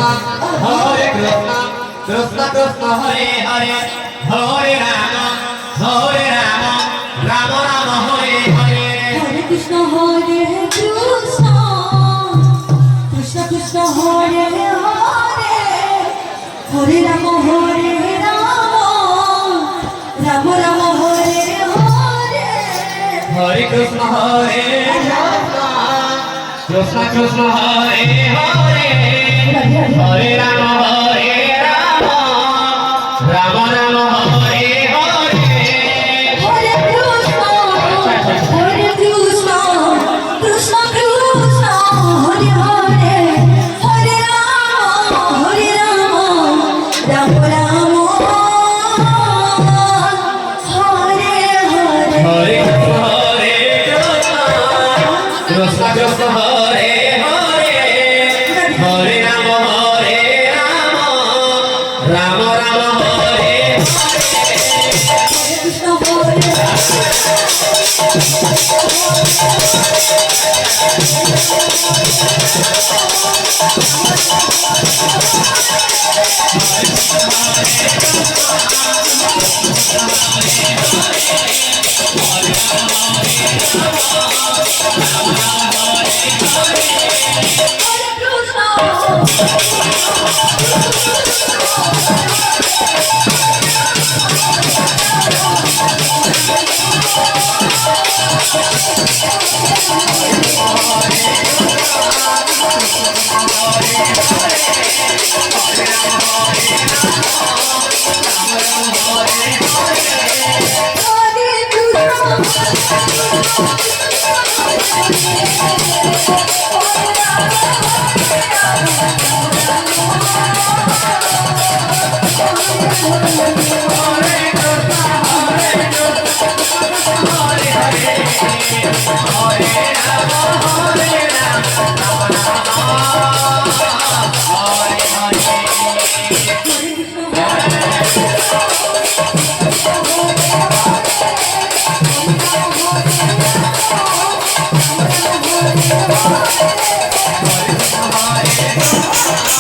Hare Krishna, Krishna Krishna Hare Hare, Hare Rama, Rama Rama Hare Hare. Hare Krishna, Krishna Krishna Hare Hare, Hare Rama, Rama Rama Hare Hare. Hare Krishna, Krishna Krishna Hare Hare, Hare Rama, Rama Rama Hare Hare. Hare Krishna, Krishna Krishna Hare Hare, Hare Rama, Rama Rama Hare Hare. Hare Krishna, Krishna Hare Hare, Hare Rama, Rama Rama Hare Hare. Krishna Hare Hare